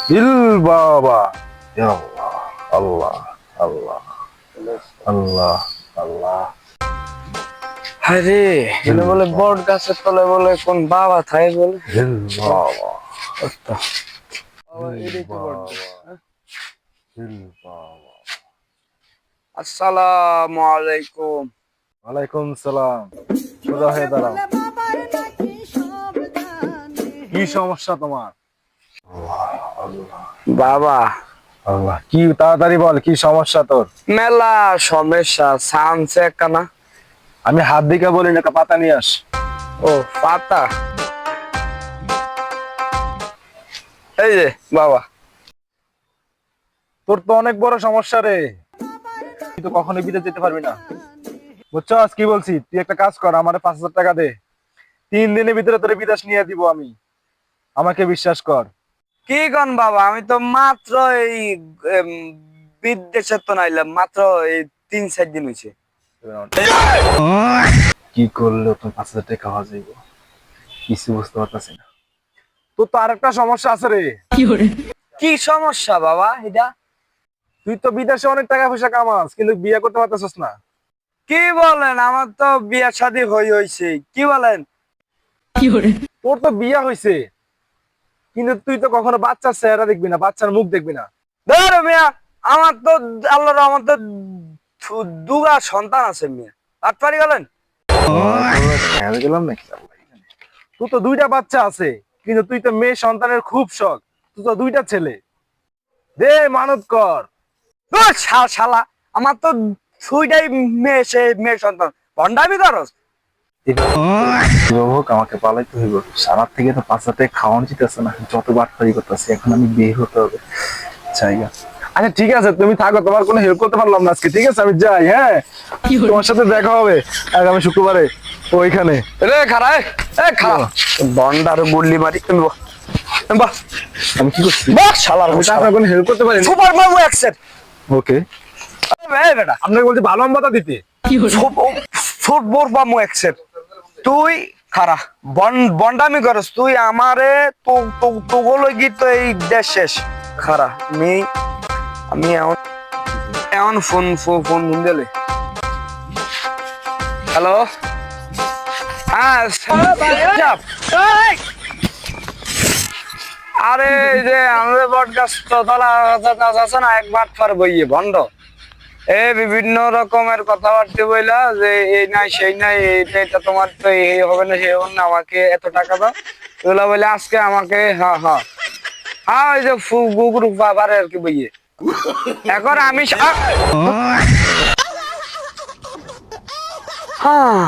দিল বাবা, ইয়া আল্লাহ আল্লাহ আল্লাহ আল্লাহ। আরে এখানে বলে বট গাছের তলায় বলে কোন বাবা থাকে বলে। দিল বাবা, আচ্ছা, এটাই তো বট গাছ। দিল বাবা। আসসালামু আলাইকুম। ওয়ালাইকুম সালাম। সোজা হয়ে দাঁড়াও। কি সমস্যা তোমার? বাবা আল্লাহ, কি তাড়াতাড়ি বল, কি সমস্যা তোর? মেলা সমস্যা সানছে কানা। আমি হাত দিকে বলি না, পাতা নিয়ে আস। ও পাতা, এই যে বাবা। তোর তো অনেক বড় সমস্যা রে, তুই তো কখনোই বিদেশ যেতে পারবি না, বুঝছস? কি বলছি, তুই একটা কাজ কর, আমারে 5,000 টাকা দে। 3 দিনের ভিতরে তোর বিদেশ নিয়ে দিব আমি, আমাকে বিশ্বাস কর। কি কন বাবা, আমি তো মাত্র এই এম, বিদেশে তো নাইলাম মাত্র এই 3-4 দিন হয়েছে। কি করলে তোর 5,000 টাকা হওয়া যাইব, কিছু বুঝতে পারতাছি না। তোর তো আরেকটা সমস্যা আছে রে। কি সমস্যা বাবা এটা? তুই তো বিদেশে অনেক টাকা পয়সা কামাস, কিন্তু বিয়ে করতে পারতেছিস না। কি বলেন, আমার তো বিয়ে শাদী হয়েছে। কি বলেন? তোর তো বিয়ে হয়েছে, কিন্তু তুই তো কখনো বাচ্চার চেহারা দেখবি না, বাচ্চার মুখ দেখবি না। ধরো মিয়া, আমার তো আল্লাহর আমার তো দুগা সন্তান আছে মিয়া। আট পারি গেলেন? খেয়াল গেলাম নাকি? তোর তো 2টা বাচ্চা আছে, কিন্তু তুই তো মেয়ে সন্তানের খুব শখ, তুই তো 2টা ছেলে। দে, মানত কর। শালা, আমার তো ছুইটাই মেয়ে, সে মেয়ে সন্তান। ভন্ডামি করস? হোক, আমাকে পালাইতে হইব। সারার থেকে তো 5,000 টাকা খাওয়ানো যেতেছে না, যত বাটপারি করতেছি। এখন আমি বের হতে হবে জায়গা। আচ্ছা ঠিক আছে, তুমি থাকো, তোমার কোনো হেল্প করতে পারলাম না আজকে, ঠিক আছে? আমি যাই, হ্যাঁ? তোমার সাথে দেখা হবে আগামী শুক্রবারে ওইখানে। রে খারা, এ খারা, বন্ডার গুল্লি মারি। বাহ, আমি কি করছি? বাহ শালার আমি তো আপনার কোনো হেল্প করতে পারি? সুপার মামু অ্যাকসেপ্ট। ওকে, এই বেটা, আপনাকে বলছি ভালো আমবাতা দিতে। ফুটবল মামু অ্যাকসেপ্ট। তুই খারা বন্ডামি করস, তুই আমারে তো বলে কি তো এই দেশ শেষ। খারা, আমি এমন এমন ফোন দিলে। হ্যালো, হ্যাঁ আরে এই যে আমাদের বটগাছ তলা আছে না, একবার ফার বইয়ে ভণ্ড এ বিভিন্ন রকমের কথাবার্তা বইলা যে এই নাই সেই নাই, এটা তোমার তো এই হবে না সেই হবে না, আমাকে এত টাকা দাও এগুলা বলে আজকে আমাকে। হ্যাঁ হ্যাঁ হ্যাঁ, ওই যে গুগরু বাবার আর কি বইয়ে। এখন আমি হ্যাঁ